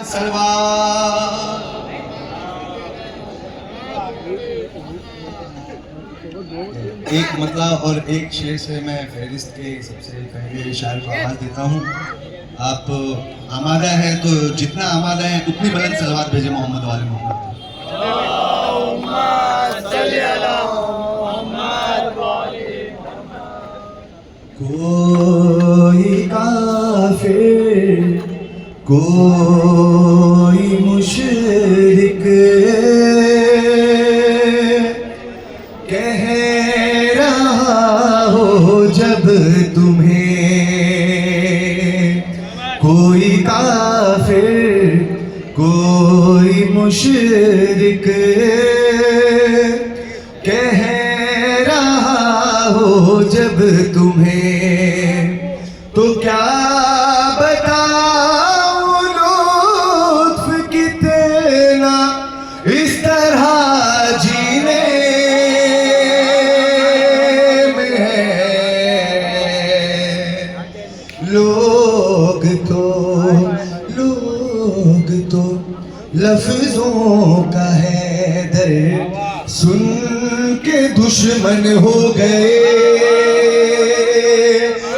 सलवार। एक मतला और एक शेर से मैं फहरिस्त के सबसे पहले शायर को आवाज देता हूँ। आप आमादा हैं तो जितना आमादा है उतनी बुलंद सलवात भेजे मोहम्मद वाले मोहम्मद। कोई काफिर कोई मुशरिक कह रहा हो जब तुम्हें, कोई काफिर कोई मुशरिक कह रहा हो जब तुम्हें, तो क्या बताऊं लुत्फ कितना इस तरह जीने में है। लोग तो लफ्जों का है दर्द सुन के दुश्मन हो गए।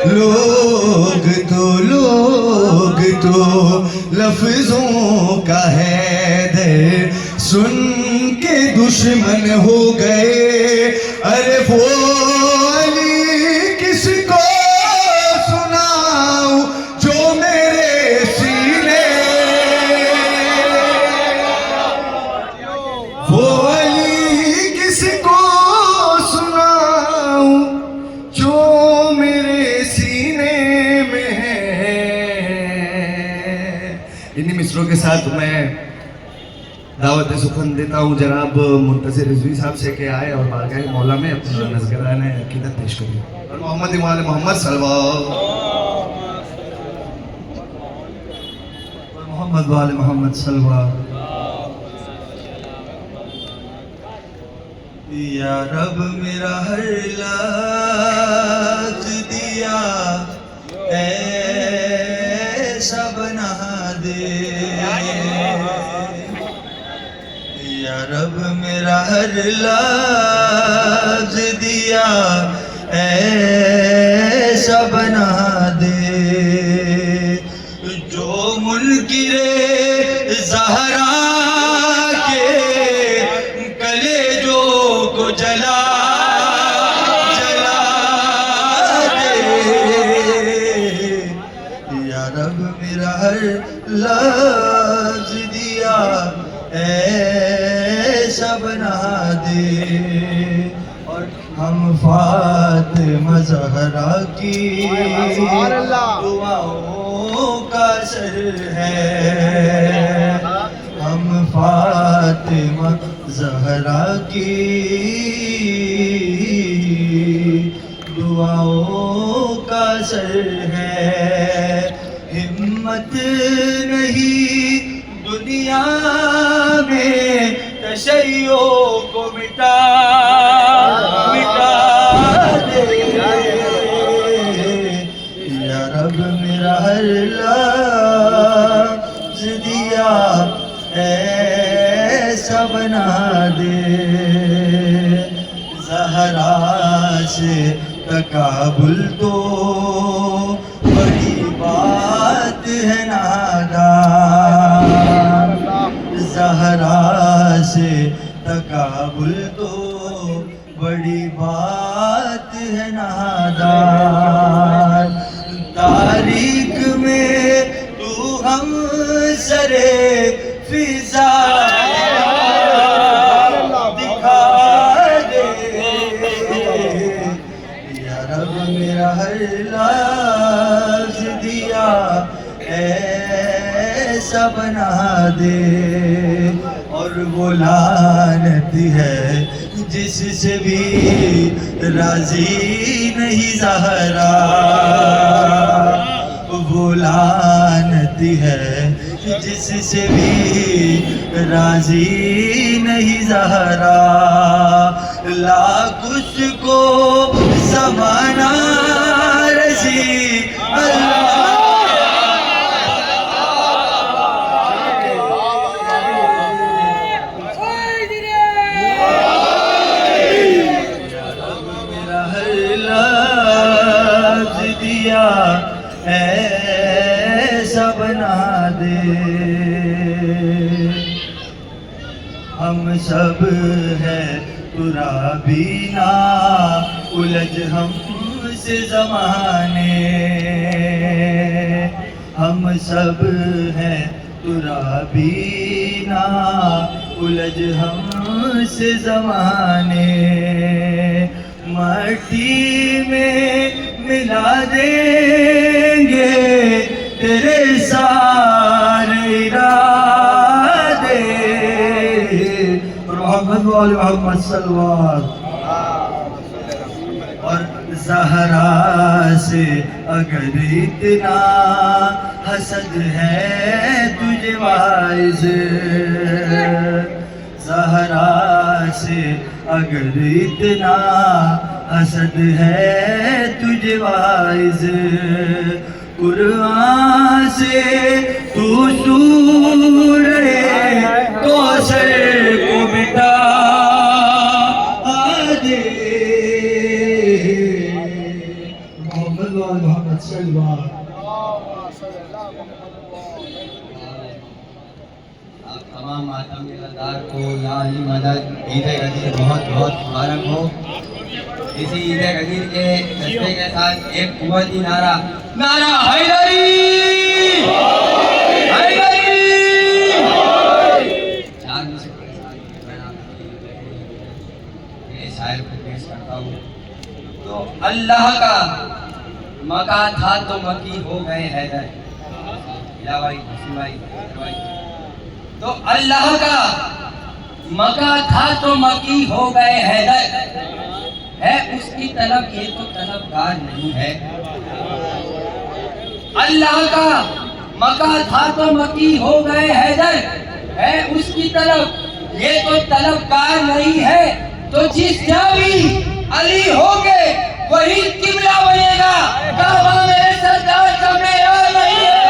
लोग तो लफ्जों का है दर्द सुन के दुश्मन हो गए। अरे वो अली किसको सुनाऊं जो मेरे सीने, वो अली किसको सुनाऊं जो मेरे सीने में है। इन्हीं मिसरों के साथ मैं दावत सुखन देता हूँ जनाब मुंतज़िर रिजवी साहब से के आए और बारगाह मौला में अपना नज़राने अकीदत पेश करिए। और मोहम्मद वाले मोहम्मद सल्लल्लाहु मोहम्मद वाले मोहम्मद सल्लल्लाहु। या रब मेरा हर लाज दिया ऐसा बना दे। या रब मेरा हर लाज दिया ऐसा बना दे। जो मुनकिरे ज़हरा के कलेजों को जला दे। या रब मेरा हर लाज दिया ऐसा बना दे। और हम फातिमा ज़हरा की दुआओं का सर है। हम फातिमा ज़हरा की दुआओं का सर है। हिम्मत नहीं दुनिया में तशय्यो को मिटा दे। या रब मेरा हर लाज दिया ऐसा बना दे। ज़हरा से तकाबुल तो बड़ी बात है नादान। ज़हरा से तकाबुल तो बड़ी बात है नादान। तारीख में तू हम सरे फिजा दिखा दे। या रब मेरा हर लाज दिया ऐसा बना दे। और वो लानत है जिससे भी राजी नहीं ज़हरा। वो लानत है जिससे भी राजी नहीं ज़हरा। लाख उसको ज़माना रज़ी अल्लाह हम सब है तुरा बीना, उलझ हमसे ज़माने। हम सब है तुरा बीना, उलझ हमसे ज़माने। मट्टी में मिला देंगे तेरे सारे इरादे। मोहम्मद सल्लल्लाहु और ज़हरा से अगर इतना हसद है तुझे वाइज़, ज़हरा से अगर इतना हसद है तुझे वाइज़, कुरान से तू सूरे कौसर को मिटा दे। मोहम्मद सल्लल्लाहु आप तमाम मातम ज़िम्मेदार को या अली मदद ईद गदीर बहुत बहुत मुबारक हो। इसी ईद गदीर के जज्बे के साथ एक कुव्वती नारा, नारा हैदरी हैदरी। शायर को पेश करता हूँ। तो अल्लाह का मका था तो मकी हो गए हैदर। तो अल्लाह का मका था तो मकी हो गए हैदर, है उसकी तलब ये तो तलबगार नहीं है। अल्लाह का मका था तो मकी हो गए हैदर, है उसकी तलब ये तो तलबगार नहीं है। तो जिस जावी अली होगे वही किबला बनेगा, काबा मेरे सरदार का मेरा नहीं है।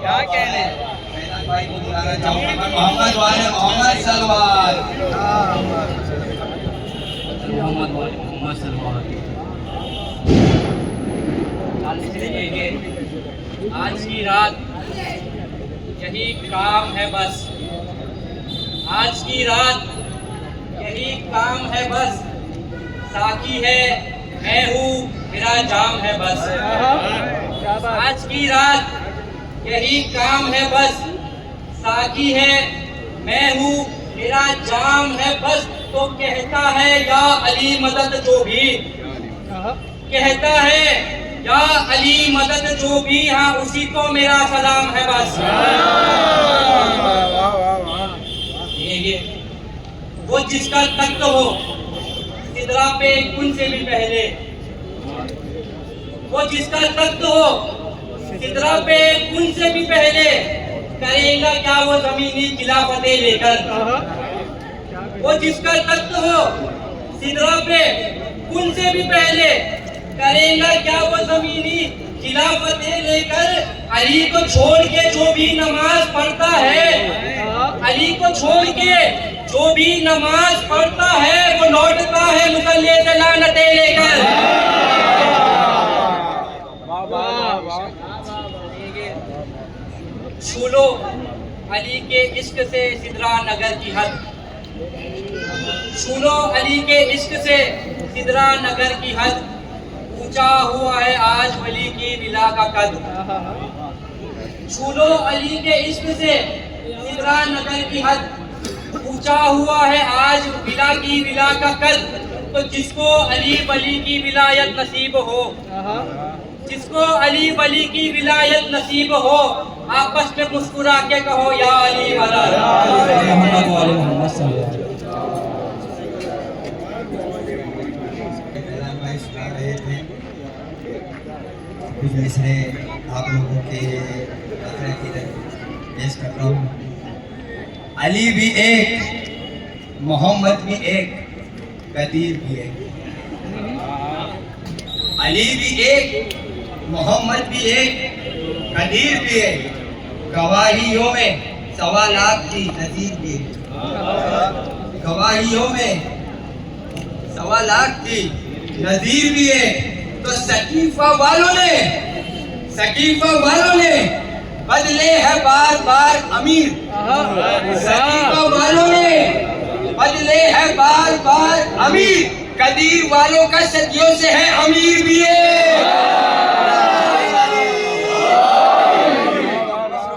क्या कहने भाई को बुलाना चाहूंगा। मोहम्मद वाले मोहम्मद सलवार, मोहम्मद सलवार। आज की रात यही काम है बस, आज की रात यही काम है बस। साकी है मैं हूँ मेरा जाम है बस। आज की रात यही काम है बस। साकी है मैं हूँ मेरा जाम है बस। तो कहता है या अली मदद जो भी, कहता है या अली मदद जो भी, हाँ उसी को मेरा सलाम है बस। ये वो जिसका तख्त हो सिदरा पे कुन से भी पहले, वो जिसका तख्त हो सिदरा पे कुन से भी पहले, करेगा क्या वो जमीनी खिलाफतें लेकर। वो जिसका तख्त हो सिदरा पे कुन से भी पहले, करेगा क्या वो जमीनी खिलाफतें लेकर। अली को छोड़ के जो भी नमाज पढ़ता है, अली को छोड़ के जो भी नमाज पढ़ता है, वो लौटता है मुसल्ले से लानतें लेकर। छू लो अली के इश्क से सिदरा नगर की हद, छू लो अली के इश्क से सिदरा नगर की हद। ऊंचा हुआ है आज वली की विला का कद, छू लो अली के इश्क से सिदरा नगर की हद। ऊंचा हुआ है आज विला की विला का कद। तो जिसको अली वली की विलायत नसीब हो, जिसको अली वली की विलायत नसीब हो, आपस में मुस्कुरा के कहो या अली मदद। जैसे आप लोगों के पेश कर रहा हूँ। अली भी एक, मोहम्मद भी एक, कदीर भी एक। अली भी एक, मोहम्मद भी एक, कदीर भी एक। गवाहियों में 1.25 लाख की नजीर भी एक। गवाहियों में 1.25 लाख की नजीर भी है। तो सकीफा वालों ने सकीफा वालों ने बदले हैं बार बार अमीर। सकीफा वालों ने बदले हैं बार बार अमीर। कदीर वालों का सदियों से है अमीर भी है।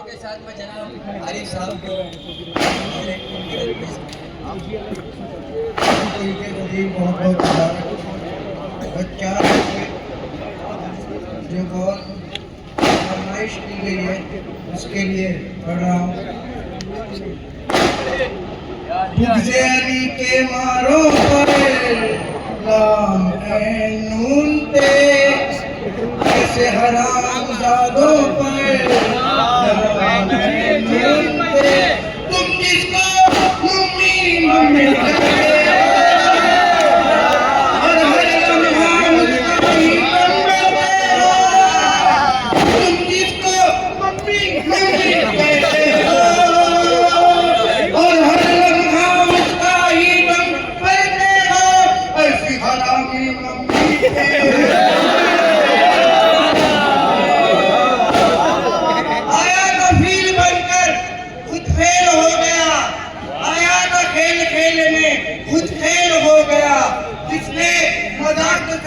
के साथ में जनाब आरिफ साहब को बहुत बहुत बच्चा जो बहुत फरमाइश की गई है उसके लिए पढ़ रहा हूँ। अली के मारो पर लाम ए नून ते ऐसे हराम जादों पर लाम ए नून ते तुम जिसको मम्मी मम्मी कहते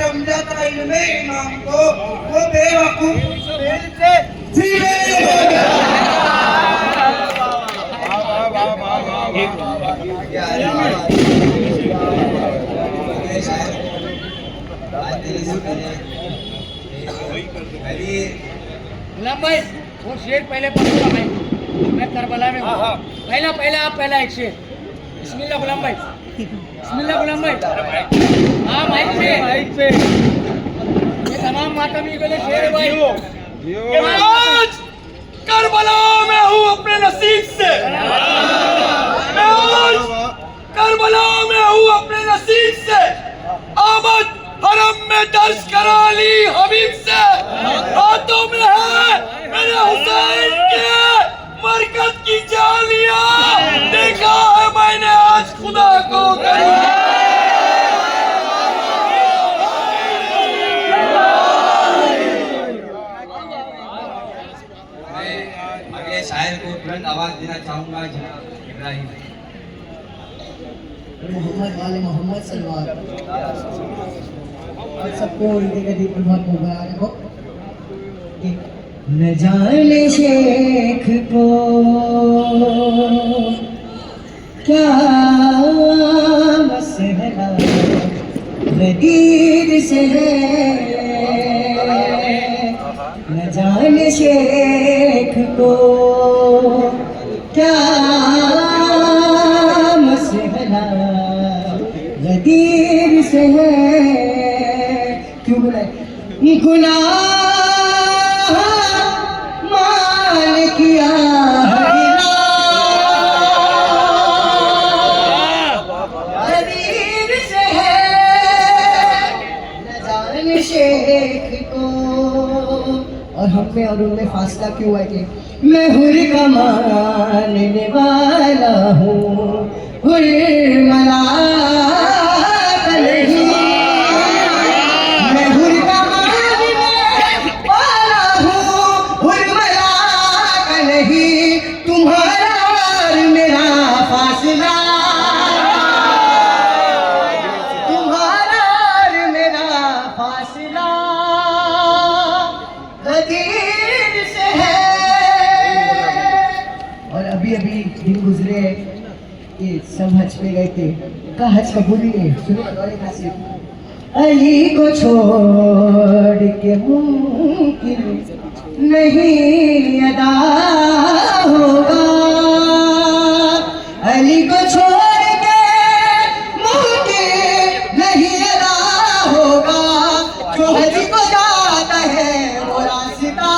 समझा था इल्मे इमाम को वो बेवकूफ फेल से फेल हो गया। गुलाम भाई वो शेर पहले पढ़ूंगा भाई, मैं करबला में हूँ। पहला आप एक शेर। बिस्मिल्लाह गुलाम भाई, बिस्मिल्लाह गुलाम भाई। हाँ माइक पे ये तमाम मातमी के लिए शेर है भाई। आज करबला में हूँ अपने नसीब से। मैं आज करबला में हूँ अपने नसीब से। आमद हरम में दर्ज करा ली हबीब से। हाथों में है मेरे हुसैन के मरकत की जालियां। देखा है मैंने आज खुदा को अगले शायर को तुरंत आवाज देना चाहूंगा जनाब इब्राहिम। मोहम्मद वाले मोहम्मद सलवार सबको उनके कदीम बहुत मुबारक हो। न जाने शेख को क्या मसला गदीर से है, न जाने शेख को क्या मसला गदीर से है। क्यों बुलाए गुनाह मान किया गदीर से है, न जाने शेख को। और हम में और उनमें फासला क्यों है कि मैं हुर का मानने वाला हूँ, हुर मला नहीं। मैं हुर का मानने वाला हूँ, हुर मला नहीं। तुम्हारा और मेरा फासला, तुम्हारा और मेरा फासला गदीर से है। और अभी अभी दिन गुजरे कि सब हज पे गए थे, का हज कबूल ही नहीं। सुनो बतौर खासियत, अली को छोड़ के मुमकिन नहीं अदा होगा। अली को छोड़ के मुमकिन नहीं अदा होगा। जो हज को जाता है वो रास्ता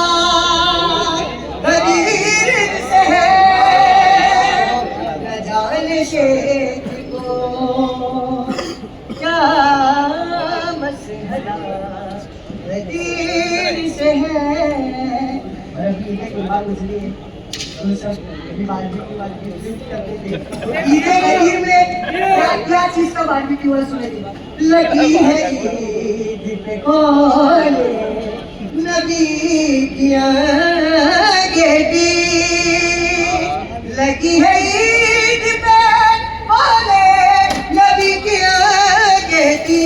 गदीर से है, न जाने शेख को क्या मसला गदीर से है। और अभी एक बात गुजरी है, हम सब बारबेक्यू करते थे। ईदे गदीर में क्या चीज का बारबेक्यू वाला सुने थे? लगी है ईद पे कोले नबी की गेटी लगी है ईद पे बोले नबी की गेटी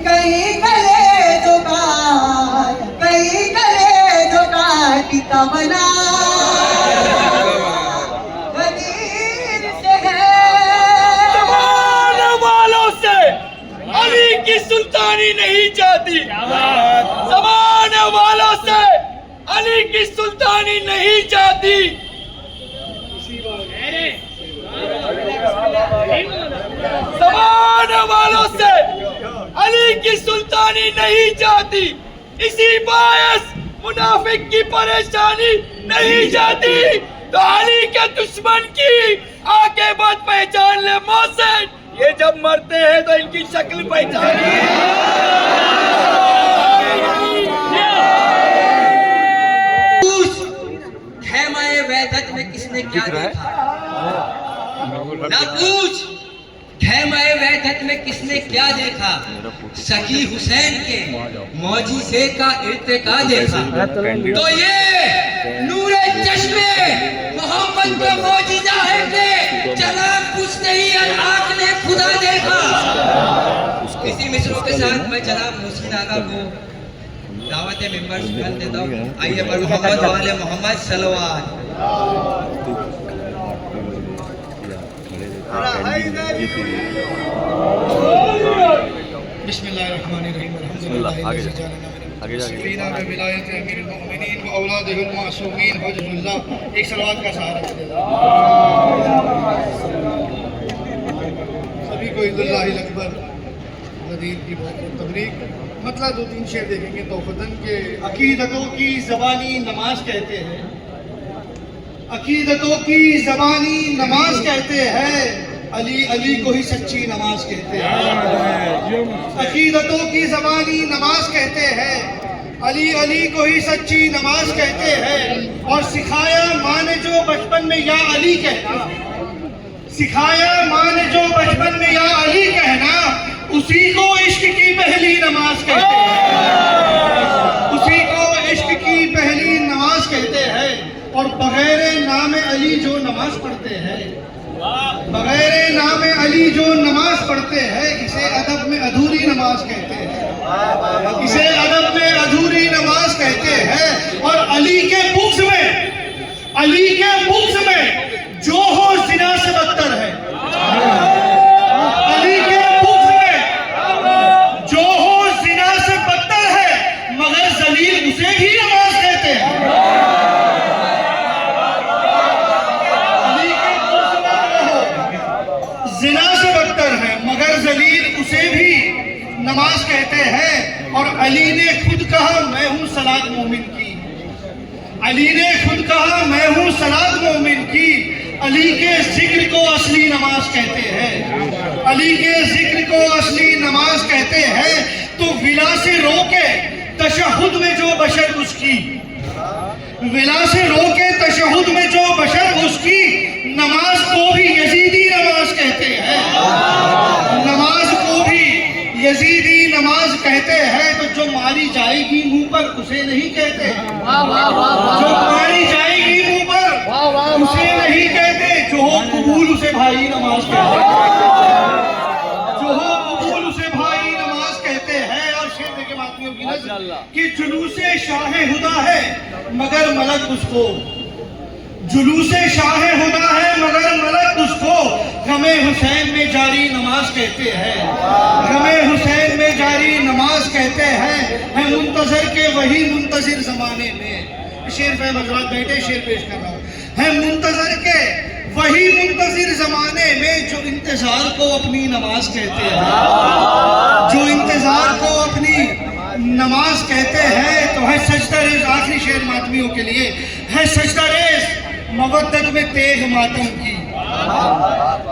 कहीं गले दुकान कहीं गले दुकान की तमन्ना वजीर से है जमाने वालों से अली की सुल्तानी नहीं जाती, जमाने वालों से अली की सुल्तानी नहीं जाती। जमाने वालों से अली की सुल्तानी नहीं जाती, इसी बायस मुनाफिक की परेशानी नहीं जाती। तो अली के दुश्मन की आगे बात पहचान ले मोहसिन, ये जब मरते हैं तो इनकी शक्ल पहचान खेमाए वहदत में किसने क्या देखा? ना पूछ खेमाए वहदत में किसने क्या देखा? सखी हुसैन के मौजिज़े का इर्तिका देखा। तो ये नूरे चश्मे मोहम्मद का मौजिज़ा है कि जनाब पूछते ही आँख ने खुदा देखा। इसी मिसरों के साथ मैं जनाब मुहसिन आगा को दावत मिंबर सुनान देता हूँ। आइए पर मोहम्मद वाले मोहम्मद सलवात। बिस्मिल्लाहिर्रहमानिर्रहीम एक सलवात का सहारा सभी को ईद-उल-अज़हा अकबर नदीर की बहुत बहुत तबरीक। मतलब दो तीन शेर देखेंगे तो फतन के अकीदतों की ज़बानी नमाज कहते हैं, अकीदतों की ज़बानी नमाज कहते हैं, अली अली को ही सच्ची नमाज कहते हैं। अकीदतों की ज़बानी नमाज कहते हैं, अली अली को ही सच्ची नमाज कहते हैं। और सिखाया माँ ने जो बचपन में या अली कहना, सिखाया माँ ने जो बचपन में या अली कहना, उसी को इश्क की पहली नमाज कहते हैं, उसी को इश्क की पहली नमाज कहते हैं। और बगैर नाम अली जो नमाज पढ़ते हैं, बगैर नाम अली जो नमाज पढ़ते हैं, इसे अदब में अधूरी नमाज कहते हैं, इसे अदब में अधूरी नमाज कहते हैं। और अली के बुक्स में, अली के बुक्स में जो हो जिना से बदतर है, अली के बुक्स में जो हो जिना से बदतर है, मगर जलील उसे भी नमाज कहते हैं। अली के बुक्स में जो हो जिना से बदतर है, मगर जलील उसे भी नमाज कहते हैं। और अली ने खुद कहा मैं हूँ सलात मोमिन की, अली ने खुद कहा मैं हूँ सलात मोमिन की। अली के जिक्र को असली नमाज कहते हैं, अली के जिक्र को असली नमाज कहते हैं। तो विला से रोके तशहुद में जो बशर उसकी, विला से रोके तशहुद में जो बशर उसकी, नमाज को भी यजीदी नमाज कहते हैं, नमाज को भी यजीदी नमाज कहते हैं। तो जो मारी जाएगी मुंह पर उसे नहीं कहते, जो मारी जाएगी मुंह पर उसे नहीं कहते, जो हो कबूल उसे भाई नमाज कहते हैं, जो हो कबूल उसे भाई नमाज कहते हैं। और शेर देखे मातमियों की नज़र कि जुलूसे शाहे हुदा है मगर मलक उसको, जुलूसे शाहे हुदा है मगर मलक उसको, गमे हुसैन में जारी नमाज कहते हैं, गमे हुसैन में जारी नमाज कहते हैं। है मुंतजर के वही मुंतजिर जमाने में, शेर पे मजरात बैठे शेर पेश कर रहा हूँ। है मुंतजर के वही मुंतजिर जमाने में, जो इंतजार को अपनी नमाज कहते हैं, जो इंतजार को अपनी नमाज कहते हैं। तो है सजदा रेज़, आखिरी शेर मातमियों के लिए, है सजदा रेज़ मवद्दत में तेग मातम की,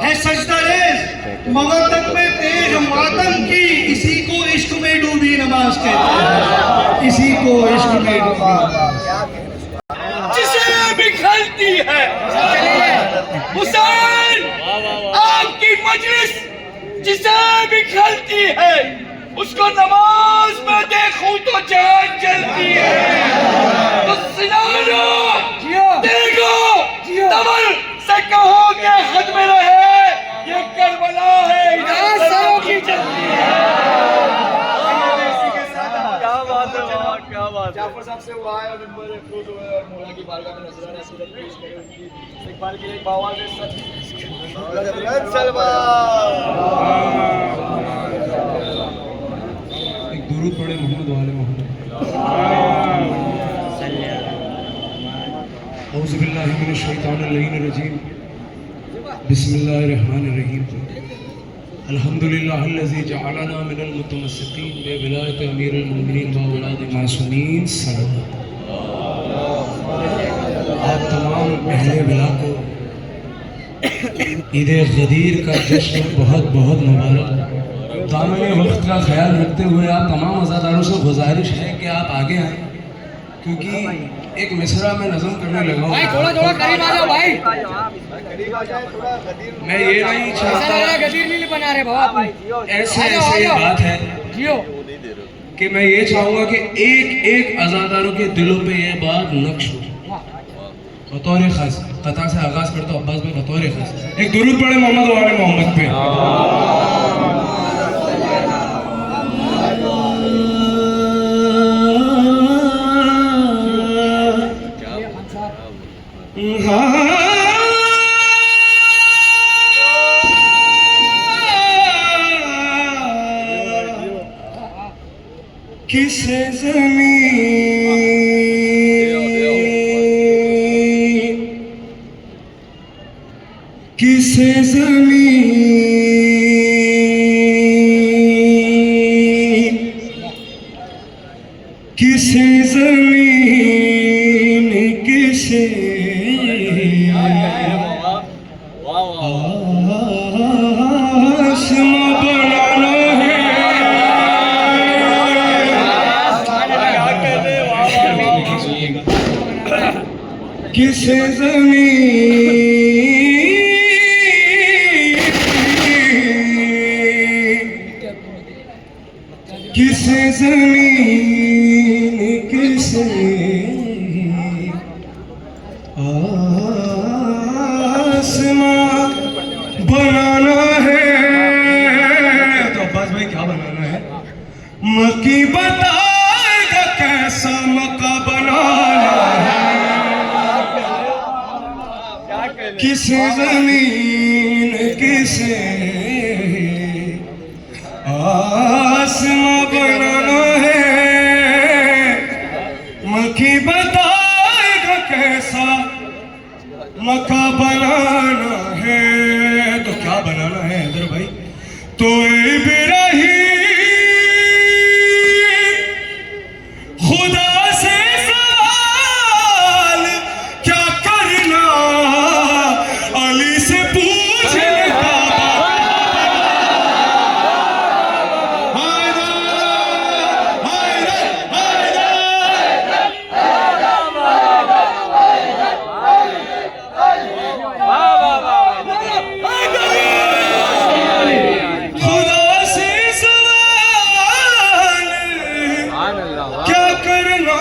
है सजदा रेज़ मवद्दत में तेग मातम की। इसी को इश्क में डूबी नमाज कहते हैं, इसी को इश्क में डूबी। जिसे भी खलती है हुसैन आपकी मजलिस, जिसे भी खलती है उसको नमाज में देखूं तो जान जलती है। तो सिनारो देखो तमर से कहो के खत में रहे, ये करबला है इजाज़तों की चलती है। क्या बात है, क्या बात है। जाफर साहब से वो आए और मिंबर खुद हुए और मौला की बारगाह में नजराना सूरत पेश करे, उनकी इस्तकबाल के लिए बावल में एक दुरूद पढ़े मोहम्मद वाले मोहम्मद। औज़ु बिल्लाहि मिनश शैतानिर रजीम। बिस्मिल्लाहिर्रहमानिर्रहीम। अल्हम्दुलिल्लाहिल्लज़ी जअलना मिनल मुतमस्सिकीन बिविलायत अमीरुल मोमिनीन व औलाद मासूमीन। सलावत। आप तमाम अहले विला को ईद गदीर का जश्न बहुत बहुत मुबारक। दामन वक्त का ख्याल रखते हुए आप तमाम अज़ादारों से गुजारिश है कि आप आगे आएँ, क्योंकि एक मिसरा में नज़म करने लगा भाई थोड़ा थोड़ा करीब आ जाओ भाई। मैं ये नहीं ऐसा लग रहा है गदीर नहीं बना रहे बाबा आप। ऐसे आ जाओ, ऐसे आ ये जाओ। बात है जियो कि मैं ये चाहूँगा कि एक एक अज़ादारों के दिलों पे ये बात नक्श हो। बतौर खास कथा से आगाज करता हूँ अब्बास भाई, बतौर खास एक दुरूद पढ़े मोहम्मद वाले मोहम्मद पे। किसे ज़मीन किसे ज़मीन किसे ज़मीन किसे आसमां बनाना है। किसे ज़मीन किसे आसमां बनाना है। तो अब्बास भाई क्या बनाना है? मक्की बताएगा कैसा मक्का बनाना है। किसे ज़मीन किसे आसमां बनाना है। मक्की बताएगा कैसा मक्का बनाना है। तो क्या बनाना है हैदर भाई? तो इब्राहीम खुदा से सवाल क्या करना, अली से पूछना। खुदा से सवाल क्या करना,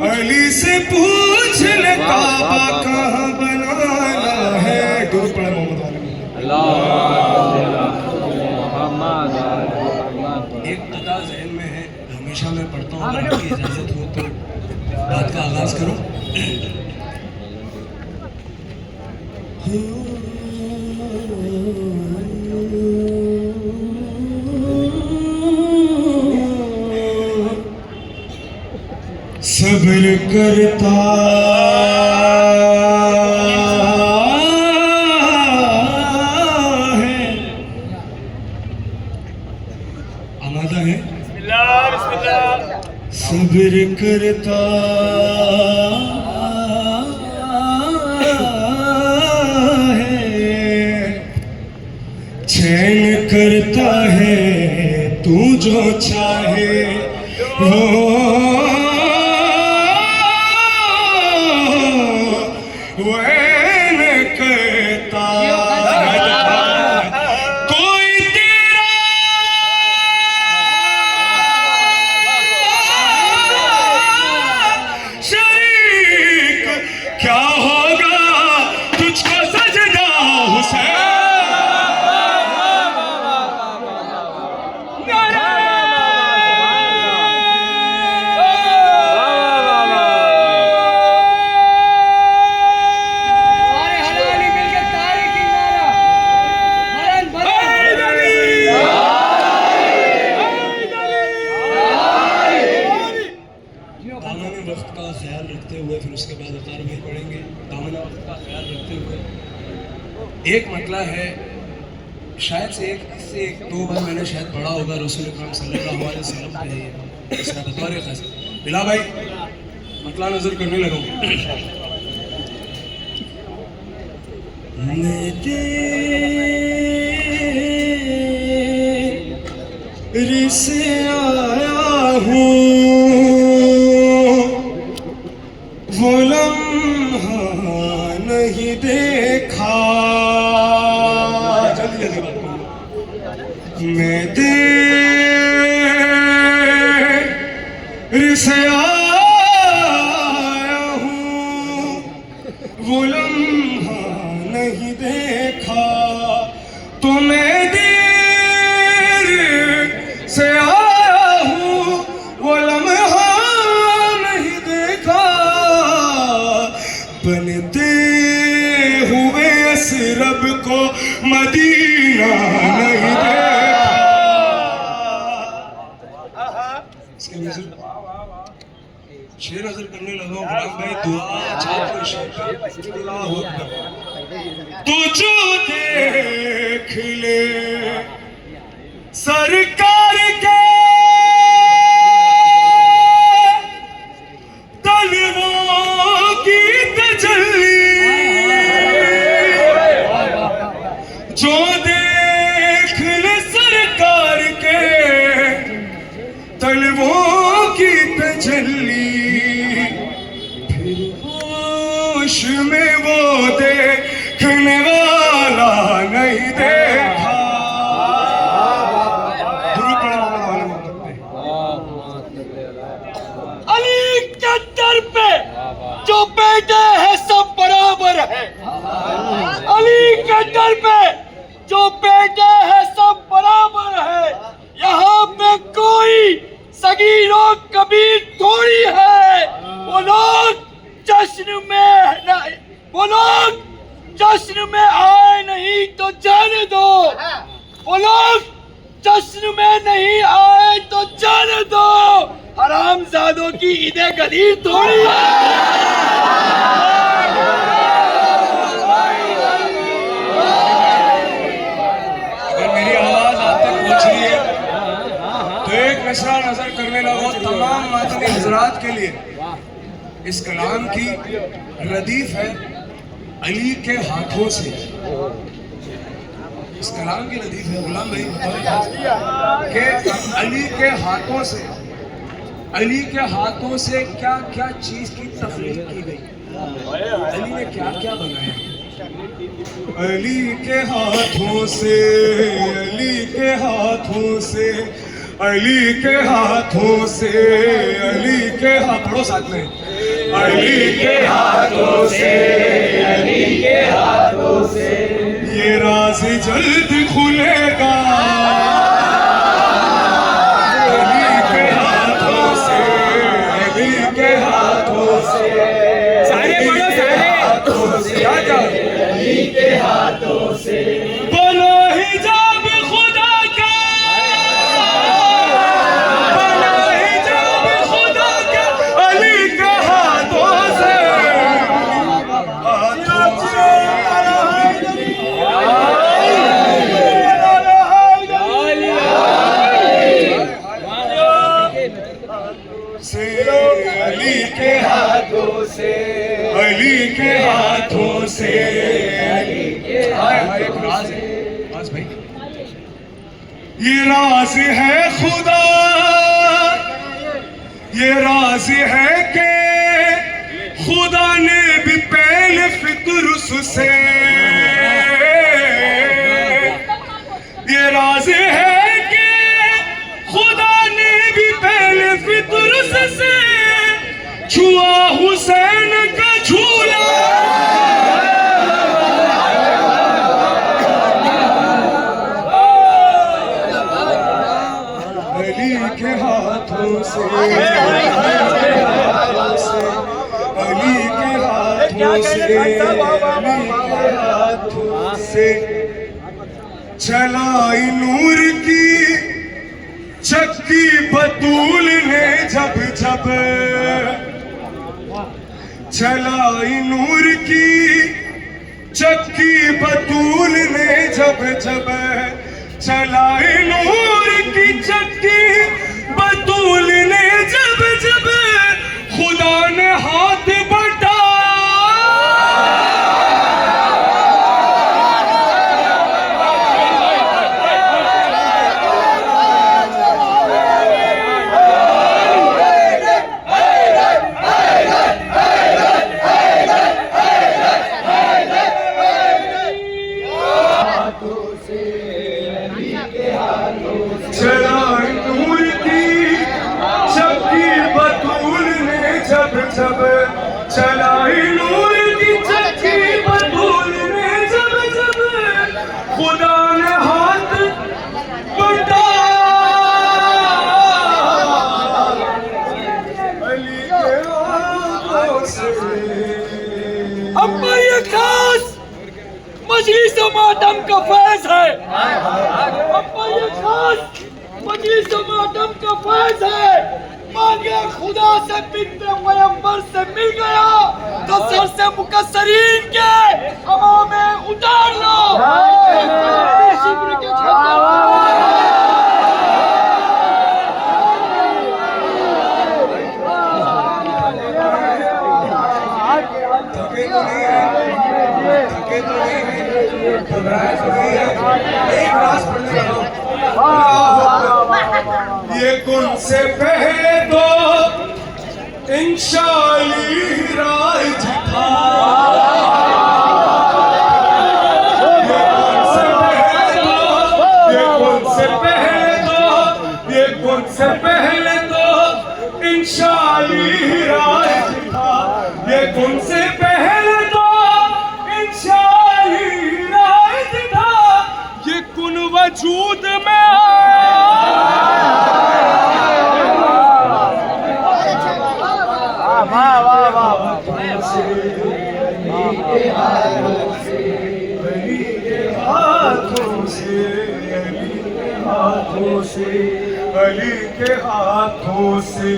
अली से पूछ ले काबा कहाँ बनाना है। दूर पड़ा मोहम्मद वाले। एक कथा ज़हन में है, हमेशा मैं पढ़ता हूँ, अगर आपकी इजाज़त हो तो बात का आगाज़ करूँ। सब्र करता है, आमादा है, सब्र करता है, चैन करता है तू जो चाहे वो वैन करता। कोई तेरे दामन वक्त का ख्याल रखते हुए फिर उसके बाद अतार में पढ़ेंगे। दामन वक्त का ख्याल रखते हुए एक मतला है, शायद से एक दो बार मैंने शायद पढ़ा होगा, रसूल अकरम सल्लल्लाहु अलैहि वसल्लम पे है ये, इसका बतौर खास। बिला भाई मतला नजर करने लगा मैं तेरे से आया हूँ, वो लम्हा नहीं देखा, जल्दी जल्दी बात करो। मैं तेरे से आया हूँ, वो लम्हा नहीं देखा, तो मैं देर से आया हूँ, वो लम्हा नहीं देखा, बनते हुए असरब को मदीना नहीं देखा। इसके नजर शेर नजर करने लगा गुलाम भाई, दुआ छाप शेर तो जो देख ले सरकार के तलवों की तजल्ली, जो देख ले सरकार के तलवों की तजल्ली, फिर होश में वो देखने वाला नहीं देखा। अली के दर पे जो बैठे हैं सब बराबर है। अली के दर पे जो बैठे हैं सब बराबर है। यहाँ पे कोई सगीर और कबीर थोड़ी है। वो लोग जश्न में आए नहीं तो जाने दो। वो लोग जश्न में नहीं आए तो जाने दो। हरामजादों की ईदे गदीर थोड़ी है। अगर मेरी आवाज आप तक पहुंच रही है तो एक मिसरा नजर करने लगो तमाम मातमी हजरात के लिए। इस कलाम की रदीफ है अली के हाथों से। इस कलाम की रदीफ है गुलाम भाई के अली के हाथों से, अली के हाथों से क्या क्या चीज की तख्लीक की गई, अली ने क्या क्या बनाया। अली के हाथों से, अली के हाथों से, अली के हाथों से, अली के हाथ पढ़ो साथ में। अली के हाथों से, अली के हाथों से ये राज जल्द खुलेगा। अली के हाथों से, अली के हाथों से, सारे पढ़ो सारे हाथों से, क्या क्या अली के हाथों से बनो हिजाब खुदा का, बनो हिजाब खुदा का अली के हाथों से। अली के हाथों से, अली के हाथों से, अली के हाथों से। बस भाई ये राज है खुदा, ये राज है कि खुदा ने भी पहले फिक्र उससे, ये राज है कि खुदा ने भी पहले फिक्र उससे छुआ हुसैन का झूला। अली के हाथों से, अली के हाथों से, अली के हाथों से चलाई नूर की चक्की बतूल ने जब जब चलाई नूर की चक्की बतूल ने जब जब चलाई नूर की चक्की बतूल ने जब जब खुदा ने हाथ बटा चलाई नूर की चक्की बतूल ने जब जब चलाई नूर की चक्की बतूल ने जब जब खुदा ने हाथ बटा अली के हाथों से। अम्मा ये खास मजलिस मातम का फैज है। अम्मा ये खास मजलिस मातम का फैज है। मांगे खुदा से बिन्ते पैगंबर से मिल गया तो सर से मुकस्सरीन के हवा में उतार लो। शिब्र के ये कुन से पहले तो इंशाअल्लाह राज था। ये कुन से पहले तो इंशाअल्लाह राज था। ये कुन से पहले तो इंशाअल्लाह राज था। ये कुन वजूद में अली के हाथों से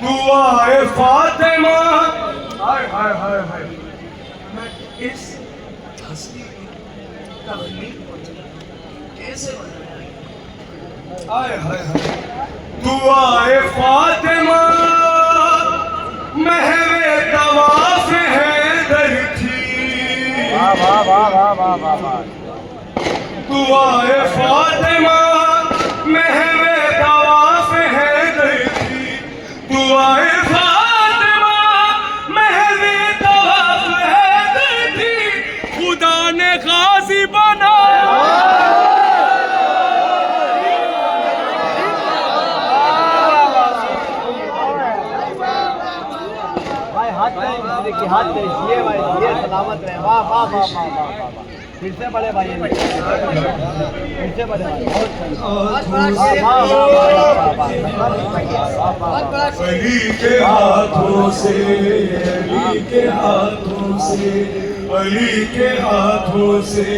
दुआए फातिमा। हाय हाय हाय हाय मैं इस हंसी तकलीफ कैसे हाय हाय हाय दुआए फातिमा महवे तवाफ है दर थी। दुआए फातिमा महवे तवाफ है दर थी। दुआए फातिमा महवे तवाफ है दर थी। खुदा ने गाजी बनाया। हाथ ये भाई ये सलामत रहे। वाह वाह वाह वाह वाह वाह। फिर से बड़े भाई फिर से बड़े भाई अली के हाथों से अली के हाथों से अली के हाथों से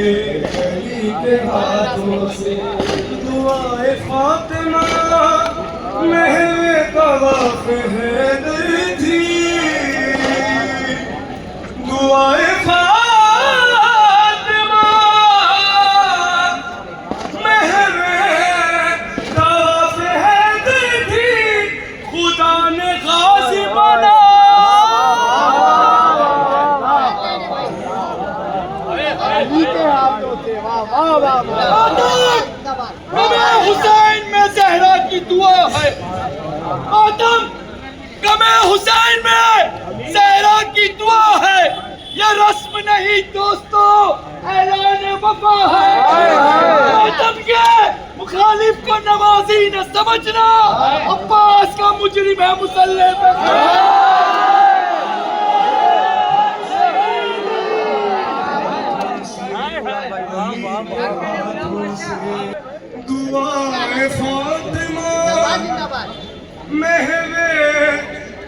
अली के हाथों से दुआए फातिमा महवे तवाफ है दर थी। दुआए फातिमा महवे तवाफ है दर थी। खुदा ने गाजी बना। गमे हुसैन में ज़हरा की दुआ है। आदम गमे हुसैन में ज़हरा की दुआ है। यह रस्म नहीं दोस्तों ऐलान वफा है। आदम के मुखालिफ को नवाजी न समझना। अब्बास का मुजरिम है मुसल्ले पे। दुआए फातिमा महवे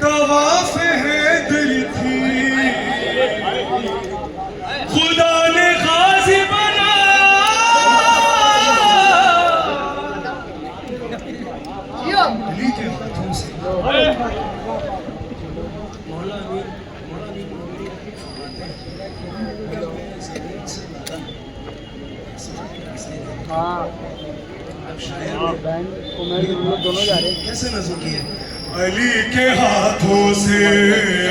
तवाफ है दिल थी। खुदा ने गाजी बनाया। अली के हाथों से मौला अमीर कैसे नजर की है? अली के हाथों से,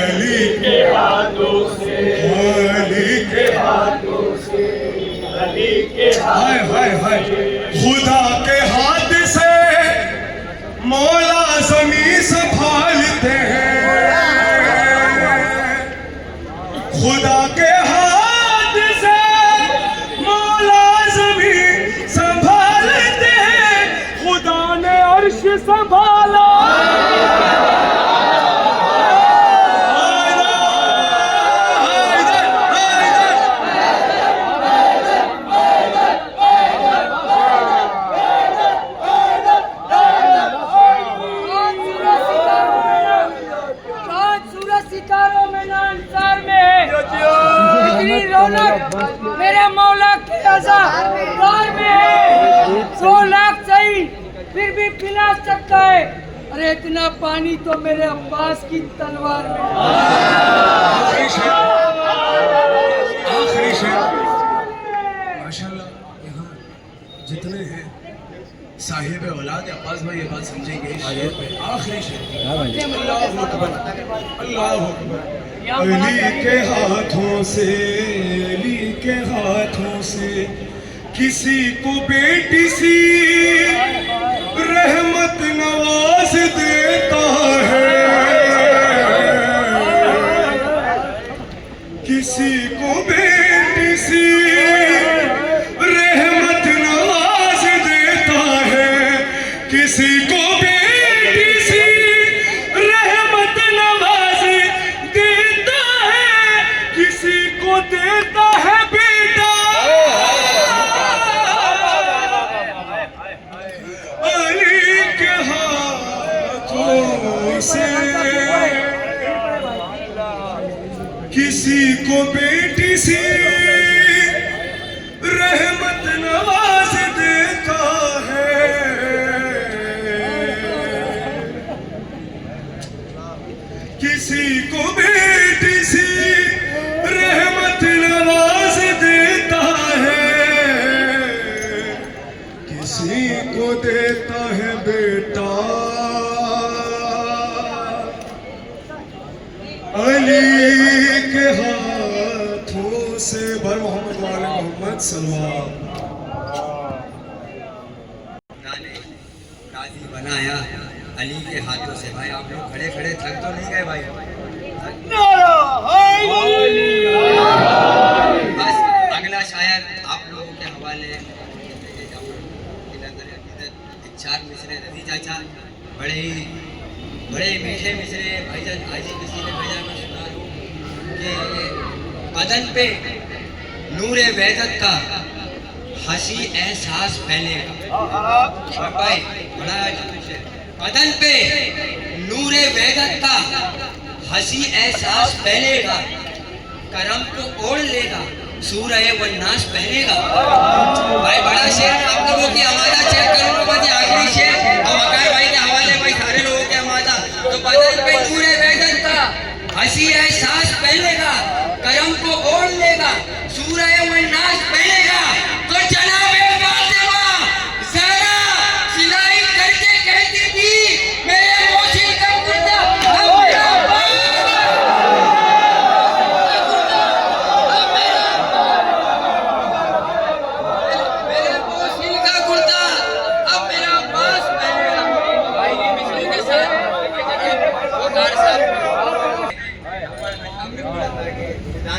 अली के हाथों से, अली के हाथों से, अली के हाय हाय हाय, खुदा के हाथ से मौला ज़मीं संभालते हैं, खुदा के हाथ से मौला ज़मीं संभालते हैं, खुदा ने अर्श संभाला। सितारों में ना अंसार में है इतनी रौनक मेरे मौला के अज़ार में है। 100 लाख सही फिर भी पिला सकता है, अरे इतना पानी तो मेरे अब्बास की तलवार में है। आखिरी शेर माशाल्लाह, यहाँ जितने हैं साहिब औलाद अब्बास भाई ये बात समझेंगे। शेर पे आखिरी शेर, अल्लाहु अकबर, अल्लाहु अकबर। अली के हाथों से, अली के हाथों से किसी को बेटी सी रहमत नवाज देता है, किसी को बेटी सी रहमत नवाज देता है, किसी को बेटी सी रहमत नवाज देता है, किसी को देता है बेटा। अली के हाथों से किसी को बेटी सी रहमत नवाज देता है, किसी को बेटी सी रहमत नवाज देता है, किसी को देता है बेटा। अली के हाथों से बर मोहम्मद वाले मोहम्मद सलमान गाजी बनाया अली के हाथों से। भाई आप लोग खड़े खड़े थक तो नहीं गए भाई? बस अगला शायर आप लोगों के हवाले एक 4 मिसरे रजी चाचा बड़े मीठे मिसरे भाईजान आज किसी ने भेजा, मैं सुना दूं कि बदन पे नूर वहदत का हंसी एहसास फैलेगा। भाई बड़ा बदन पे नूर वहदत का हंसी एहसास फैलेगा, करम को ओढ़ लेगा, सूरह वन्नास पहनेगा। भाई बड़ा शेर आप लोगों की आवाज़ चेक करूंगा, बस आखिरी शेर और वकार भाई के हवाले भाई सारे लोगों के आवाज़। तो बदन पे नूर वहदत का हंसी एहसास फैलेगा, करम को ओढ़ लेगा, सूरह वन्नास पहनेगा। तो जनाबे फातिमा ज़हरा सिलाई करके कहती थी मेरे मोहसिन का कुर्ता अब मेरा मेरे मोहसिन का कुर्ता अब मेरा अब्बास पहनेगा। भाई ये मिसरी के साथ वकार साहब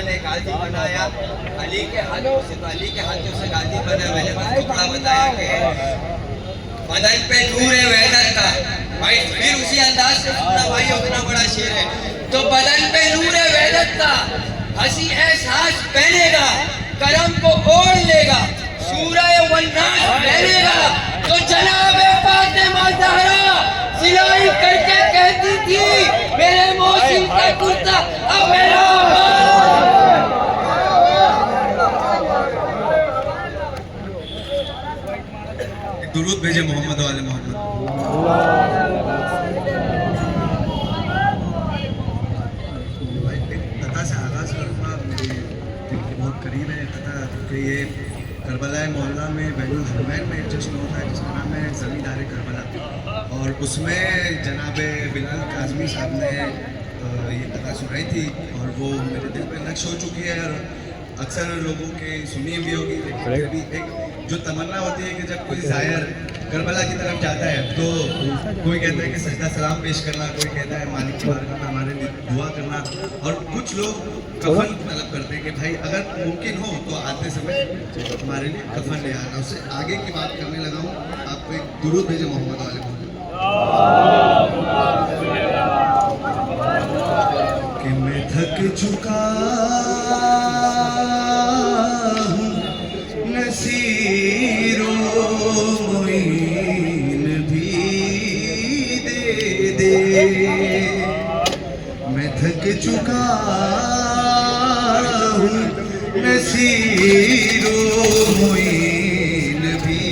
ने गाजी बनाया अली के हाथों से, तो अली के हाथों से गाजी बना। मैंने बस टुकड़ा बताया कि बदन पे नूर वहदत का। भाई फिर उसी अंदाज से सुनना भाई, उतना बड़ा शेर है। तो बदन पे नूर वहदत का हंसी एहसास पहनेगा, करम को ओढ़ लेगा, सूरह वन्नास पहनेगा। तो जनाबे फातिमा ज़हरा सिलाई करके कहती थी मेरे मोहसिन का कुर्ता अब मेरा दुरूद भेजे मोहम्मद वाले मोहम्मद। कथा से आगाज करूँगा, मेरे दिल के बहुत करीब है कथा, क्योंकि ये करबला मोहल्ला में बैनुल हरमैन में एक जश्न होता है जिसका नाम है ज़मींदार करबला, और उसमें जनाब बिलाल काज़मी साहब ने ये कथा सुनाई थी और वो मेरे दिल पे नक्श हो चुकी है और अक्सर लोगों के सुनी भी होगी, लेकिन फिर भी एक जो तमन्ना होती है कि जब कोई ज़ायर करबला की तरफ जाता है तो कोई कहता है कि सजदा सलाम पेश करना, कोई कहता है मालिक की बारगाह में हमारे लिए दुआ करना, और कुछ लोग कफन तलब करते हैं कि भाई अगर मुमकिन हो तो आते समय हमारे लिए कफन ले आना। उससे आगे की बात करने लगा हूँ, आपको एक दुरूद भेजे मोहम्मद वाले कि मैं थक चुका हूँ नसीरो मोइन भी दे दे, मैं थक चुका हूँ नसीरो मोइन भी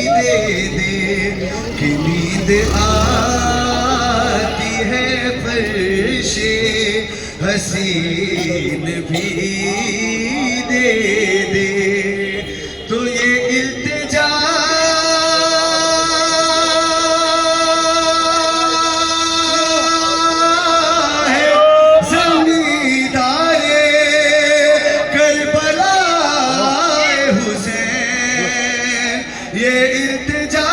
दे दे, कि नींद आती है फर्शे हसीन भी दे दे, तो ये इल्तिजा है ज़मींदारे करबला हुसैन, ये इल्तिजा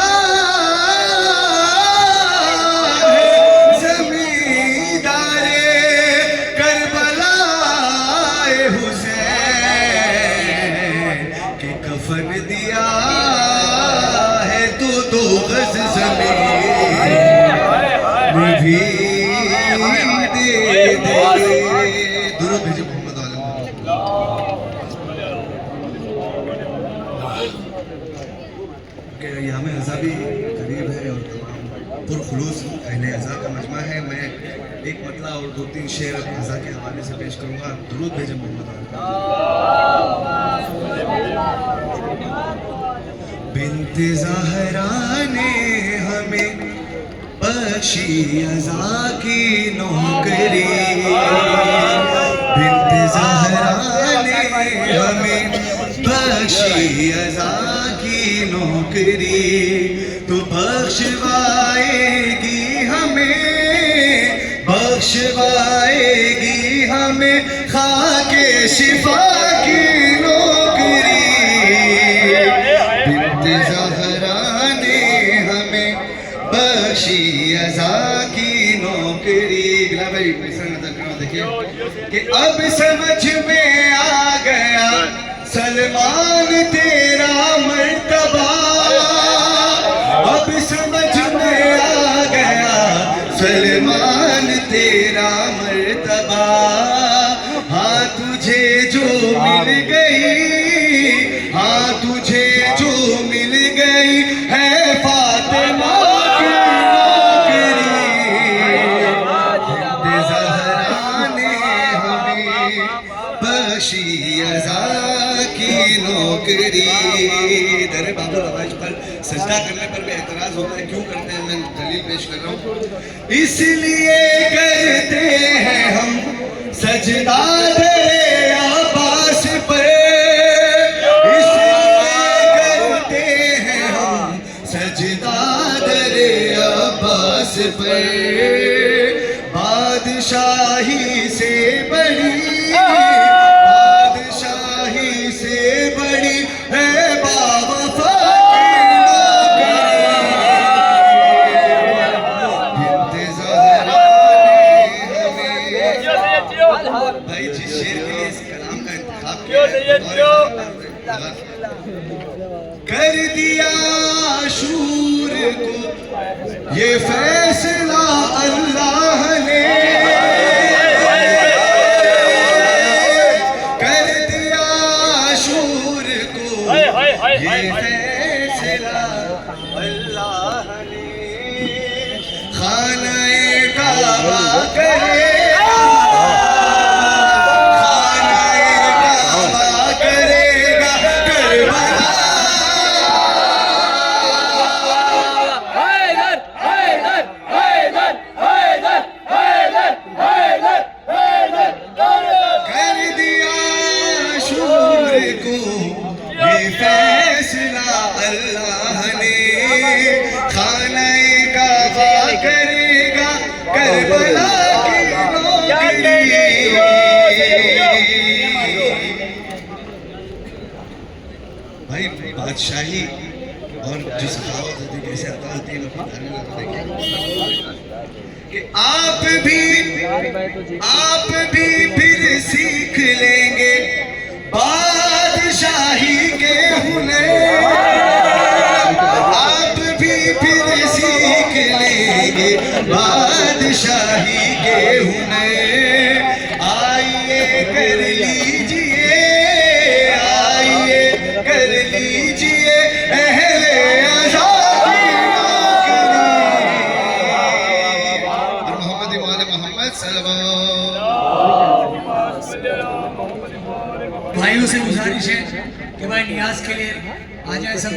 कफन दिया है तो दो गज ज़मीन में भी दे दे। दुरूद भेजे मोहम्मद आलम। यहाँ में अज़ा भी करीब है और तमाम पुरखुलूस अहले अज़ा का मजमा है। मैं एक मतला और 2-3 शेर अज़ा के हवाले से पेश करूँगा। दुरूद भेजे मोहम्मद आलम। बिन्त ज़हरा ने हमें बख्शी अज़ा की नौकरी, बिन्त ज़हरा ने हमें बख्शी अज़ा की नौकरी, तो बख्शवाएगी हमें खाके शिफा की नौकरी, बिन्त ज़हरा ने हमें बख्शी अज़ा की नौकरी। गिला भाई ऐसा नजर करो, देखिए कि अब समझ में आ गया सलमान तेरा मर्तबा, अब समझ में आ गया सलमान तेरा मर्तबा, हाँ तुझे जो मिल गई, हाँ तुझे जो मिल गई है फातिमा की नौकरी, ज़हरा ने हमें बख्शी अज़ा की नौकरी। दर बाबू नवाज पर सजदा करने पर भी एतराज होता है, क्यों करते हैं मैं दलील पेश कर रहा हूँ। इसलिए करते हैं हम सजदा दरे अब्बास पर, सजदा दरे अब्बास पर, बादशाही से बड़ी, बादशाही से बड़ी है बावफा की नौकरी। बिन्त ज़हरा ने हमें, भाई जिस शेर के लिए इस कलाम का इंतखाब किया कर दिया शूर को ये फैसला अल्लाह ने, कर दिया शूर को ये फैसला अल्लाह ने, खाना-ए काबा करे, बादशाही और जो सखावत होती है कैसे अता होती है मैं बताने लगा कि आप भी फिर सीख लेंगे बादशाही के हुनर, आप भी फिर सीख लेंगे बादशाही के हुनर। आइए कर लीजिए, आइए कर लीजिए अहले आज़ादी नौकरी। और मोहम्मद वाले मोहम्मद सल्लल्लाहु भाइयों से गुजारिश है कि भाई नियाज के लिए आ जाए सब।